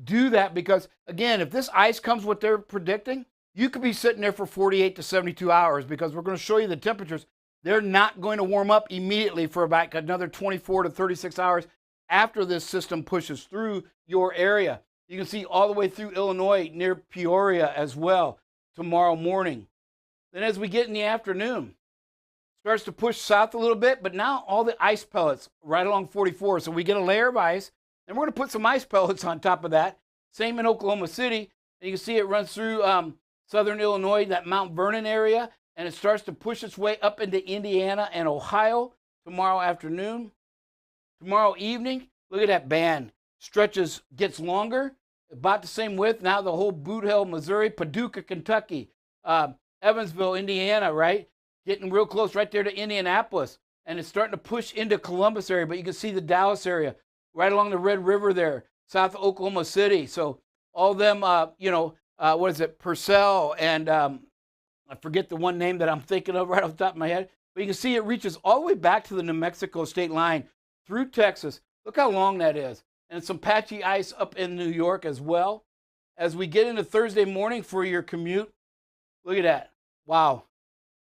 do that, because, again, if this ice comes what they're predicting, you could be sitting there for 48 to 72 hours, because we're going to show you the temperatures. They're not going to warm up immediately for about another 24 to 36 hours after this system pushes through your area. You can see all the way through Illinois near Peoria as well tomorrow morning. Then as we get in the afternoon, starts to push south a little bit, but now all the ice pellets right along 44. So we get a layer of ice, and we're going to put some ice pellets on top of that. Same in Oklahoma City. And you can see it runs through southern Illinois, that Mount Vernon area, and it starts to push its way up into Indiana and Ohio tomorrow afternoon. Tomorrow evening, look at that band. Stretches, gets longer, about the same width. Now the whole Boot Hill, Missouri, Paducah, Kentucky, Evansville, Indiana, right? Getting real close right there to Indianapolis. And it's starting to push into Columbus area, but you can see the Dallas area right along the Red River there, south of Oklahoma City. So all them, what is it, Purcell, and I forget the one name that I'm thinking of right off the top of my head. But you can see it reaches all the way back to the New Mexico state line through Texas. Look how long that is. And some patchy ice up in New York as well. As we get into Thursday morning for your commute, look at that. Wow.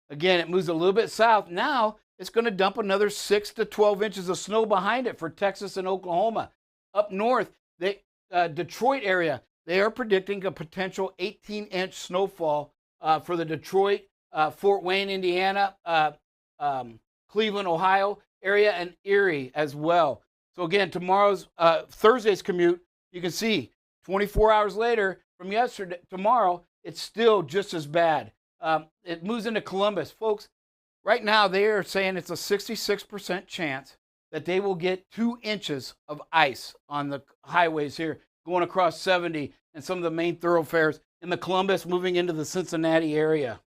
Again, it moves a little bit south. Now it's going to dump another 6 to 12 inches of snow behind it for Texas and Oklahoma. Up north, Detroit area, they are predicting a potential 18-inch snowfall for the Detroit, Fort Wayne, Indiana, Cleveland, Ohio area, and Erie as well. So again, Thursday's commute, you can see 24 hours later from tomorrow, it's still just as bad. It moves into Columbus. Folks, right now they are saying it's a 66% chance that they will get 2 inches of ice on the highways here, going across 70 and some of the main thoroughfares in the Columbus, moving into the Cincinnati area.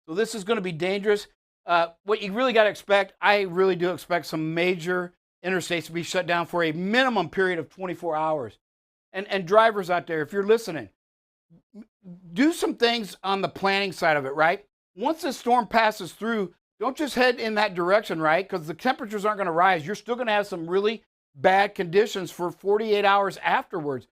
So this is going to be dangerous. What you really got to expect, I really do expect some major interstates to be shut down for a minimum period of 24 hours. And drivers out there, if you're listening, do some things on the planning side of it, right? Once this storm passes through, don't just head in that direction, right? Because the temperatures aren't going to rise. You're still going to have some really bad conditions for 48 hours afterwards.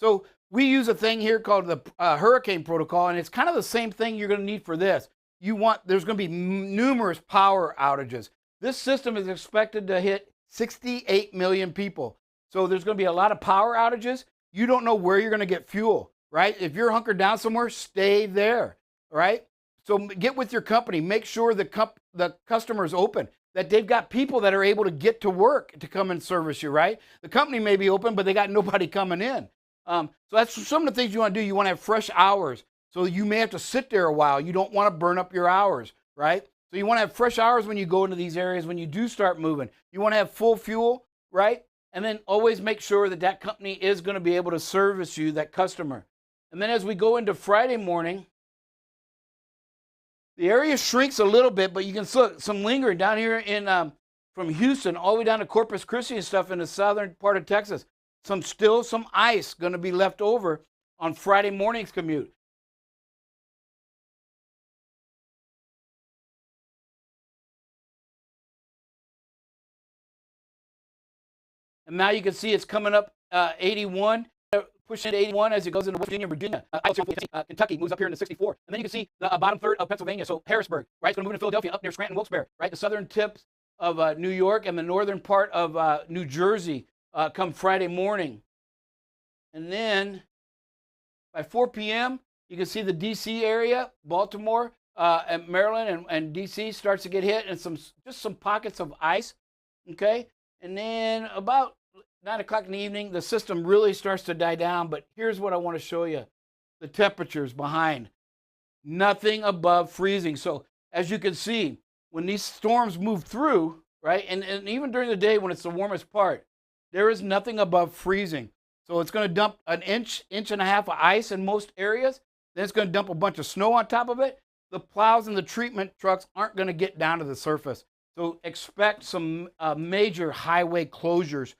So we use a thing here called the hurricane protocol, and it's kind of the same thing you're going to need for this. There's going to be numerous power outages. This system is expected to hit 68 million people. So there's going to be a lot of power outages. You don't know where you're going to get fuel, right? If you're hunkered down somewhere, stay there, right? So get with your company. Make sure the customer is open, that they've got people that are able to get to work to come and service you, right? The company may be open, but they got nobody coming in. So that's some of the things you want to do. You want to have fresh hours. So you may have to sit there a while. You don't want to burn up your hours, right? So you want to have fresh hours when you go into these areas, when you do start moving. You want to have full fuel, right? And then always make sure that that company is going to be able to service you, that customer. And then as we go into Friday morning, the area shrinks a little bit, but you can see some lingering down here in from Houston all the way down to Corpus Christi and stuff in the southern part of Texas. Some ice going to be left over on Friday morning's commute. And now you can see it's coming up 81, pushing to 81 as it goes into Virginia. Kentucky moves up here into 64. And then you can see the bottom third of Pennsylvania. So Harrisburg, right? It's going to move into Philadelphia, up near Scranton, Wilkes-Barre, right? The southern tips of New York and the northern part of New Jersey come Friday morning. And then by 4 p.m., you can see the D.C. area, Baltimore, and Maryland and D.C. starts to get hit, and just some pockets of ice, okay? And then about 9 o'clock in the evening, the system really starts to die down, but here's what I want to show you. The temperatures behind. Nothing above freezing. So as you can see, when these storms move through, right, and even during the day when it's the warmest part, there is nothing above freezing. So it's going to dump an inch and a half of ice in most areas. Then it's going to dump a bunch of snow on top of it. The plows and the treatment trucks aren't going to get down to the surface. So expect some major highway closures,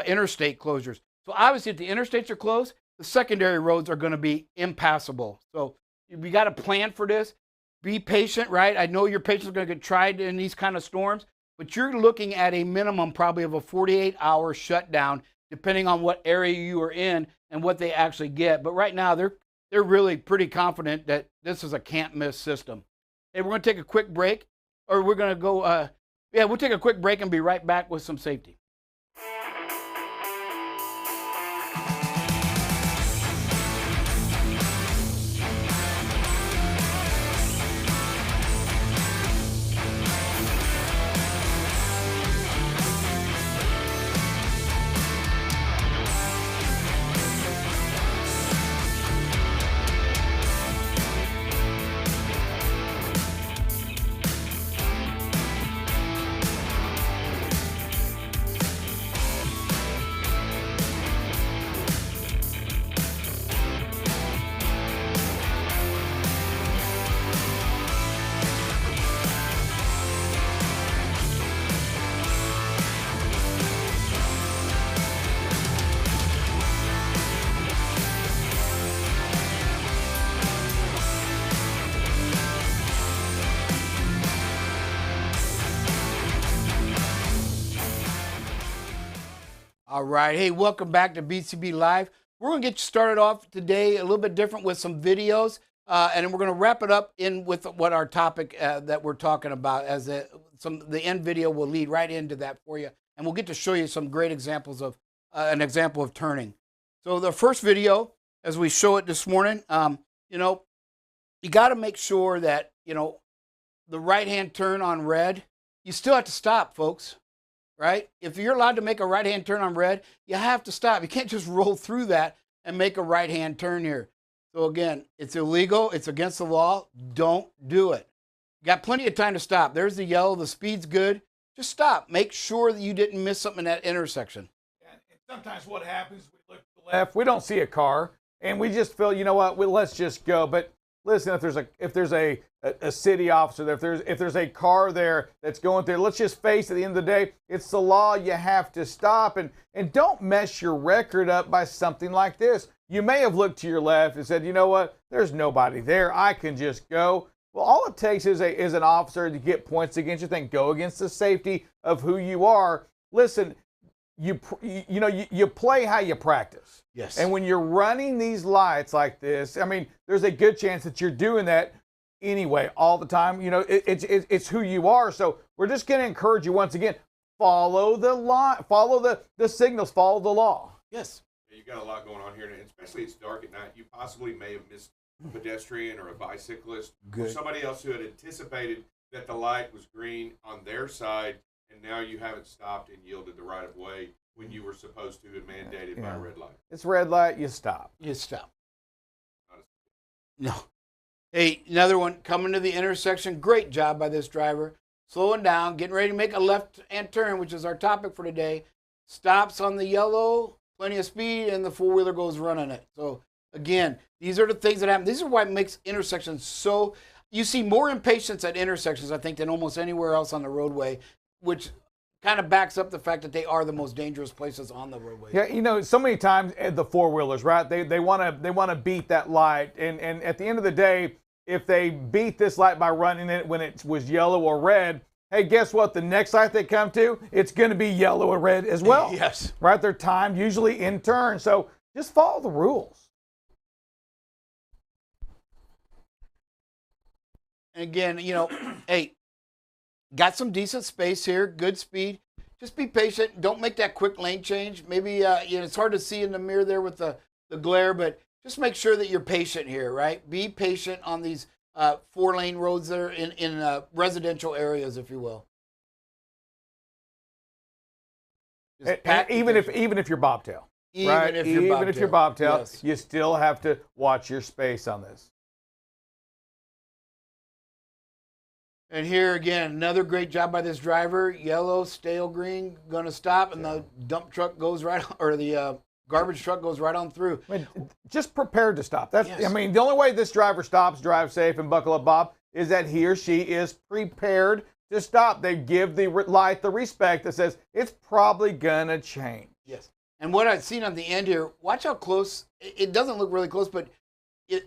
interstate closures. So obviously if the interstates are closed, the secondary roads are going to be impassable. So we got to plan for this. Be patient, right? I know your patience is going to get tried in these kind of storms, but you're looking at a minimum probably of a 48-hour shutdown, depending on what area you are in and what they actually get. But right now, they're really pretty confident that this is a can't-miss system. Hey, we're going to take a quick break, or we're going to go, we'll take a quick break and be right back with some safety. All right. Hey, welcome back to BCB Live. We're going to get you started off today a little bit different with some videos, and then we're going to wrap it up in with what our topic that we're talking about. As the end video will lead right into that for you, and we'll get to show you some great examples of an example of turning. So the first video, as we show it this morning, you got to make sure that the right-hand turn on red. You still have to stop, folks. Right? If you're allowed to make a right-hand turn on red, you have to stop. You can't just roll through that and make a right-hand turn here. So again, it's illegal. It's against the law. Don't do it. You got plenty of time to stop. There's the yellow. The speed's good. Just stop. Make sure that you didn't miss something in that intersection. And sometimes what happens, we look to the left, we don't see a car, and we just feel, you know what, let's just go. But listen, if there's a city officer, if there's a car there that's going through, let's just face it, at the end of the day, it's the law. You have to stop, and don't mess your record up by something like this. You may have looked to your left and said, you know what, there's nobody there. I can just go. Well, all it takes is an officer to get points against you. Think go against the safety of who you are. Listen, you play how you practice. Yes. And when you're running these lights like this, I mean, there's a good chance that you're doing that anyway, all the time. It's who you are. So we're just going to encourage you once again, follow the law, follow the signals, follow the law. Yes. You've got a lot going on here, and especially it's dark at night. You possibly may have missed a pedestrian or a bicyclist or somebody else who had anticipated that the light was green on their side, and now you haven't stopped and yielded the right of way when you were supposed to and mandated by a red light. It's red light, you stop. You stop. No. Hey, another one coming to the intersection. Great job by this driver. Slowing down, getting ready to make a left-hand turn, which is our topic for today. Stops on the yellow, plenty of speed, and the four-wheeler goes running it. So, again, these are the things that happen. These are why it makes intersections so... You see more impatience at intersections, I think, than almost anywhere else on the roadway, which kind of backs up the fact that they are the most dangerous places on the roadway. Yeah, so many times the four-wheelers, right? They want to beat that light, and at the end of the day, if they beat this light by running it when it was yellow or red, hey, guess what? The next light they come to, it's going to be yellow or red as well. Yes. Right? They're timed usually in turn. So just follow the rules. And again, hey, got some decent space here, good speed. Just be patient. Don't make that quick lane change. Maybe it's hard to see in the mirror there with the glare, but just make sure that you're patient here, right? Be patient on these 4-lane roads that are in residential areas, if you will. Even if you're bobtail. Right? Even if you're bobtail, yes. You still have to watch your space on this. And here again, another great job by this driver. Yellow, stale green, going to stop, and the dump truck goes right, or the garbage truck goes right on through. I mean, just prepared to stop. That's, Yes. I mean, the only way this driver stops, drive safe, and buckle up, Bob, is that he or she is prepared to stop. They give the light the respect that says it's probably gonna change. Yes. And what I've seen on the end here, watch how close. It doesn't look really close, but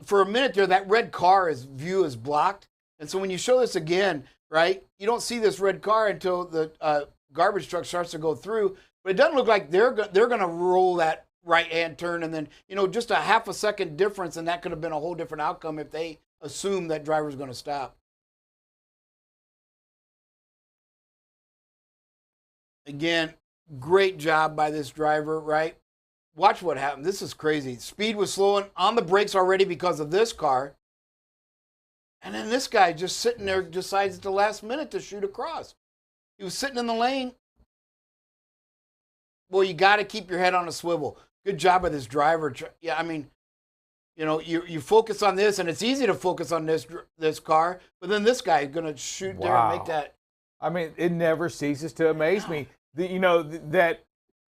for a minute there, that red car view is blocked. And so when you show this again, right, you don't see this red car until the garbage truck starts to go through. But it doesn't look like they're going to roll that right-hand turn, and then just a half a second difference, and that could have been a whole different outcome if they assume that driver's going to stop. Again, great job by this driver, right? Watch what happened. This is crazy. Speed was slowing on the brakes already because of this car. And then this guy just sitting there decides at the last minute to shoot across. He was sitting in the lane. Well, you got to keep your head on a swivel. Good job by this driver. Yeah, I mean, you focus on this, and it's easy to focus on this car, but then this guy is going to shoot there and make that. I mean, it never ceases to amaze me. That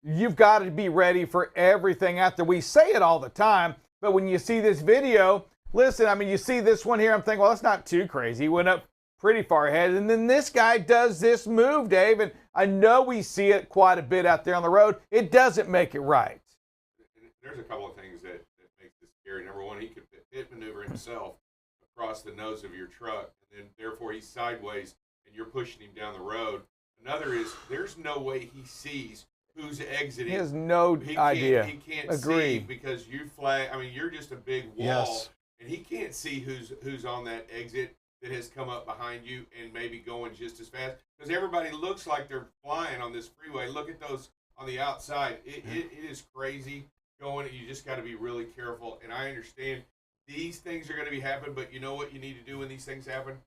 you've got to be ready for everything out there. We say it all the time, but when you see this video, listen, I mean, you see this one here, I'm thinking, well, that's not too crazy. He went up pretty far ahead, and then this guy does this move, Dave, and I know we see it quite a bit out there on the road. It doesn't make it right. There's a couple of things that make this scary. Number one, he could pit maneuver himself across the nose of your truck, and then therefore he's sideways, and you're pushing him down the road. Another is there's no way he sees who's exiting. He has no idea. He can't Agree. see because you flag. I mean, you're just a big wall. Yes. And he can't see who's on that exit that has come up behind you and maybe going just as fast. Because everybody looks like they're flying on this freeway. Look at those on the outside. It is crazy going. You just got to be really careful. And I understand these things are going to be happening, but you know what you need to do when these things happen?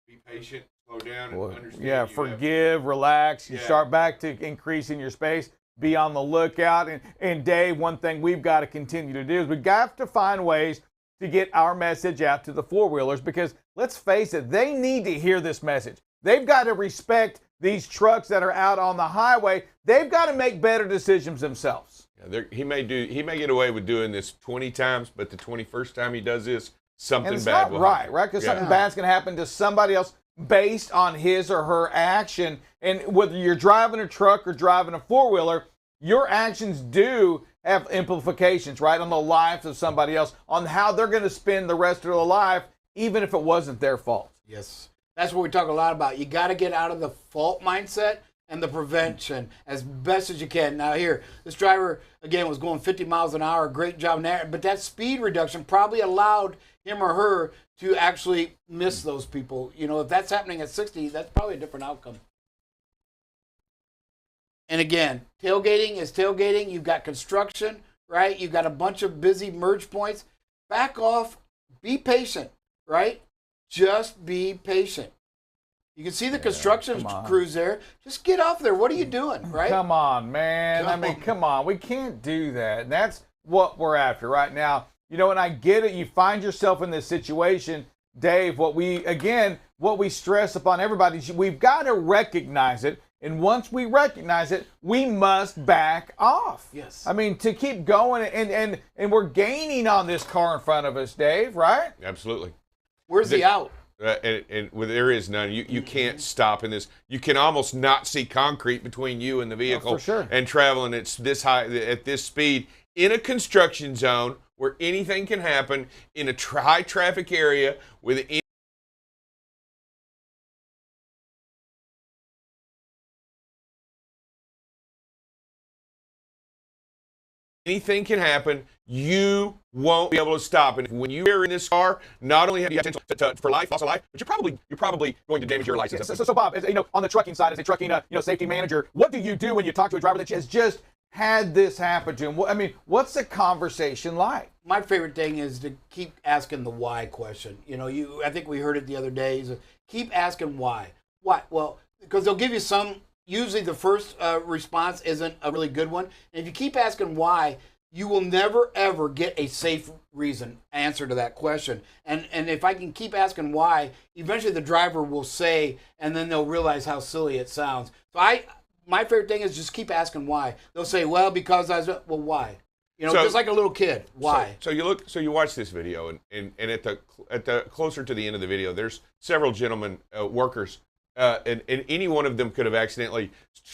Be patient, slow down, and understand. Yeah, forgive, relax. You start back to increasing your space. Be on the lookout. And Dave, one thing we've got to continue to do is we've got to find ways to get our message out to the four-wheelers, because let's face it, they need to hear this message. They've got to respect these trucks that are out on the highway. They've got to make better decisions themselves. Yeah, he may get away with doing this 20 times, but the 21st time he does this, something and it's bad not will right, happen. right? Because something bad's going to happen to somebody else based on his or her action. And whether you're driving a truck or driving a four-wheeler, your actions do have implications, right, on the lives of somebody else, on how they're going to spend the rest of their life, even if it wasn't their fault. Yes. That's what we talk a lot about. You got to get out of the fault mindset and the prevention as best as you can. Now here, this driver, again, was going 50 miles an hour. Great job in that. But that speed reduction probably allowed him or her to actually miss those people. If that's happening at 60, that's probably a different outcome. And again, tailgating is tailgating. You've got construction, right? You've got a bunch of busy merge points. Back off. Be patient, right? Just be patient. You can see the construction crews there. Just get off there. What are you doing, right? Come on, man. Come on. We can't do that. And that's what we're after right now. And I get it. You find yourself in this situation, Dave. What we stress upon everybody is we've got to recognize it. And once we recognize it, we must back off. Yes. I mean, to keep going, and we're gaining on this car in front of us, Dave, right? Absolutely. Where's the out? And there is none. You can't stop in this. You can almost not see concrete between you and the vehicle. For sure. And traveling it's this high at this speed in a construction zone where anything can happen in a high traffic area with anything can happen. You won't be able to stop. And when you are in this car, not only have you potential for life, loss of life, but you're probably going to damage your license. So Bob, as, on the trucking side, as a trucking safety manager, what do you do when you talk to a driver that has just had this happen to him? I mean, what's the conversation like? My favorite thing is to keep asking the why question. I think we heard it the other day. Is keep asking why. Why? Well, because they'll give you some. Usually, the first response isn't a really good one. And if you keep asking why, you will never ever get a safe answer to that question. And if I can keep asking why, eventually the driver will say, and then they'll realize how silly it sounds. So my favorite thing is just keep asking why. They'll say, well, because well, why? Just like a little kid. Why? So you watch this video, and at the closer to the end of the video, there's several gentlemen, workers, and any one of them could have accidentally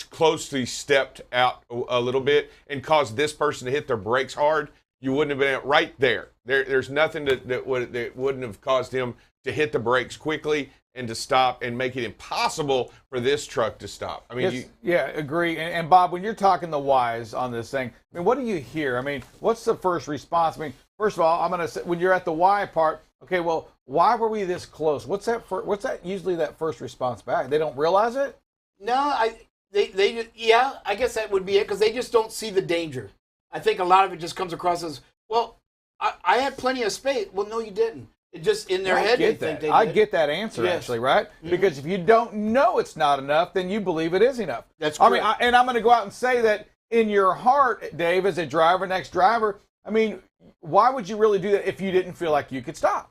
closely stepped out a little bit and caused this person to hit their brakes hard. You wouldn't have been right there. There's nothing that wouldn't have caused him to hit the brakes quickly and to stop and make it impossible for this truck to stop. I mean, agree. And Bob, when you're talking the whys on this thing, I mean, what do you hear? I mean, what's the first response? I mean, first of all, I'm going to say, when you're at the why part, okay, well, why were we this close? What's that usually that first response back? They don't realize it? No, I guess that would be it, because they just don't see the danger. I think a lot of it just comes across as, well, I had plenty of space. Well, no, you didn't. It just in their head they think they did. I get that answer, actually, right? Mm-hmm. Because if you don't know it's not enough, then you believe it is enough. That's correct. I mean, and I'm going to go out and say that in your heart, Dave, as a driver, next driver, I mean, why would you really do that if you didn't feel like you could stop?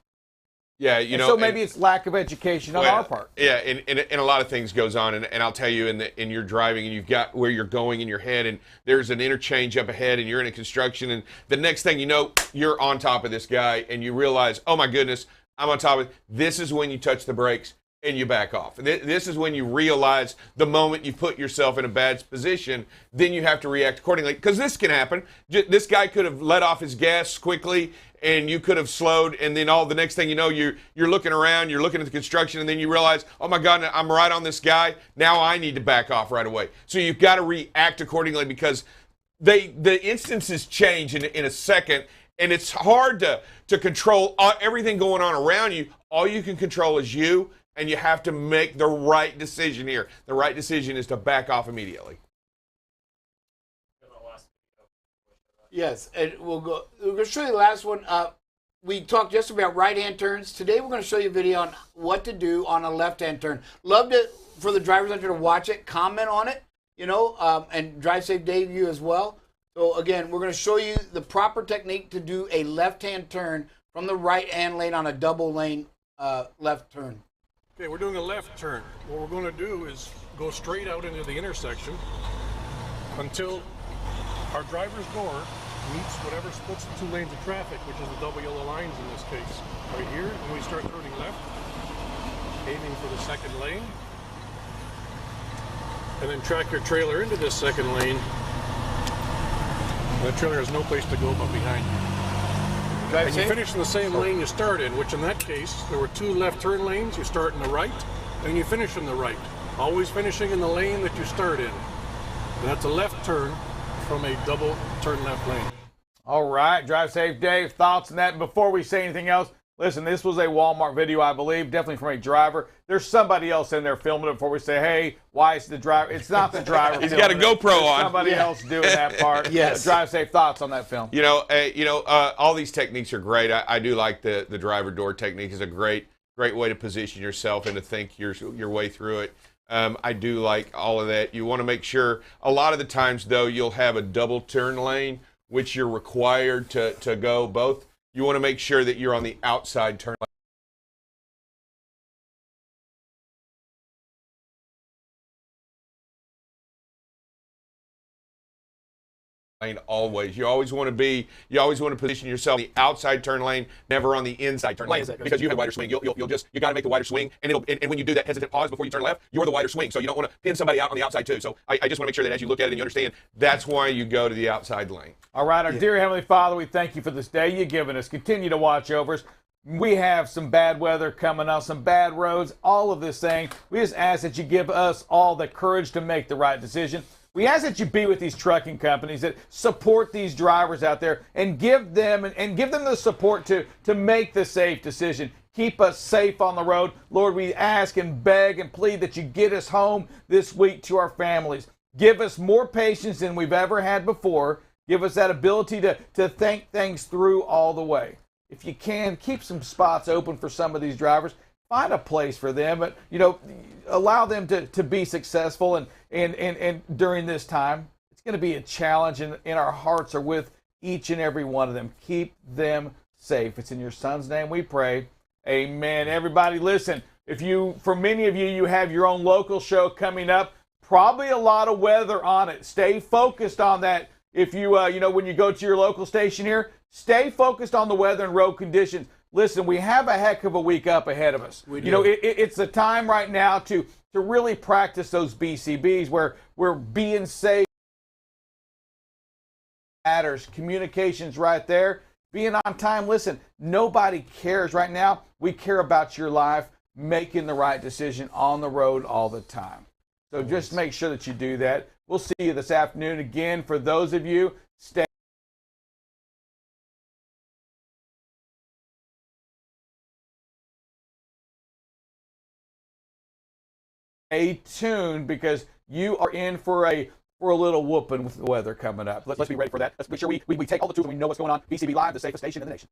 Yeah, so maybe it's lack of education on our part. Yeah, and a lot of things goes on, and I'll tell you, in your driving, and you've got where you're going in your head, and there's an interchange up ahead, and you're in a construction, and the next thing you know, you're on top of this guy, and you realize, oh my goodness, I'm on top of it. This is when you touch the brakes and you back off. This is when you realize the moment you put yourself in a bad position, then you have to react accordingly, because this can happen. This guy could have let off his gas quickly, and you could have slowed, and then the next thing you know, you're looking around, you're looking at the construction, and then you realize, oh my God, I'm right on this guy. Now I need to back off right away. So you've got to react accordingly, because the instances change in a second, and it's hard to control everything going on around you. All you can control is you, and you have to make the right decision here. The right decision is to back off immediately. Yes, and we're going to show you the last one. We talked just about right-hand turns. Today we're going to show you a video on what to do on a left-hand turn. Love for the drivers out there to watch it, comment on it, and Drive Safe Dave, you as well. So again, we're going to show you the proper technique to do a left-hand turn from the right-hand lane on a double lane left turn. Okay, we're doing a left turn. What we're going to do is go straight out into the intersection until our driver's door meets whatever splits the 2 lanes of traffic, which is the double yellow lines in this case. Right here, and we start turning left, aiming for the second lane, and then track your trailer into this second lane. The trailer has no place to go but behind you. And you finish in the same lane you start in, which in that case, there were 2 left turn lanes. You start in the right, and you finish in the right. Always finishing in the lane that you start in. And that's a left turn from a double turn left lane. All right, Drive Safe Dave, thoughts on that? Before we say anything else, listen, this was a Walmart video, I believe, definitely from a driver. There's somebody else in there filming it before we say, hey, why is the driver? It's not the driver. He's got a GoPro on. Somebody else doing that part. Yes. Drive Safe, thoughts on that film? All these techniques are great. I do like the driver door technique. Is a great way to position yourself and to think your way through it. I do like all of that. You want to make sure, a lot of the times though, you'll have a double turn lane, which you're required to go both. You want to make sure that you're on the outside turn lane always. You always want to position yourself on the outside turn lane, never on the inside turn lane, because you have a wider swing. You got to make the wider swing, and when you do that hesitant pause before you turn left, you're the wider swing. So you don't want to pin somebody out on the outside too. So I just want to make sure that as you look at it and you understand, that's why you go to the outside lane. All right, our dear Heavenly Father, we thank you for this day you've given us. Continue to watch over us. We have some bad weather coming up, some bad roads, all of this thing. We just ask that you give us all the courage to make the right decision. we ask that you be with these trucking companies that support these drivers out there and give them the support to make the safe decision. Keep us safe on the road. Lord, we ask and beg and plead that you get us home this week to our families. Give us more patience than we've ever had before. Give us that ability to think things through all the way. If you can, keep some spots open for some of these drivers. Find a place for them, but allow them to be successful and during this time. It's going to be a challenge, and our hearts are with each and every one of them. Keep them safe. It's in your Son's name we pray. Amen. Everybody, listen, for many of you, you have your own local show coming up, probably a lot of weather on it. Stay focused on that. If you, when you go to your local station here, stay focused on the weather and road conditions. Listen, we have a heck of a week up ahead of us. We do. It's the time right now to really practice those BCBs where we're being safe matters. Communication's right there. Being on time. Listen, nobody cares right now. We care about your life, making the right decision on the road all the time. So just make sure that you do that. We'll see you this afternoon again. For those of you, stay tuned because you are in for a little whooping with the weather coming up. Let's be ready for that. Let's make sure we take all the tools and we know what's going on. BCB Live, the safest station in the nation.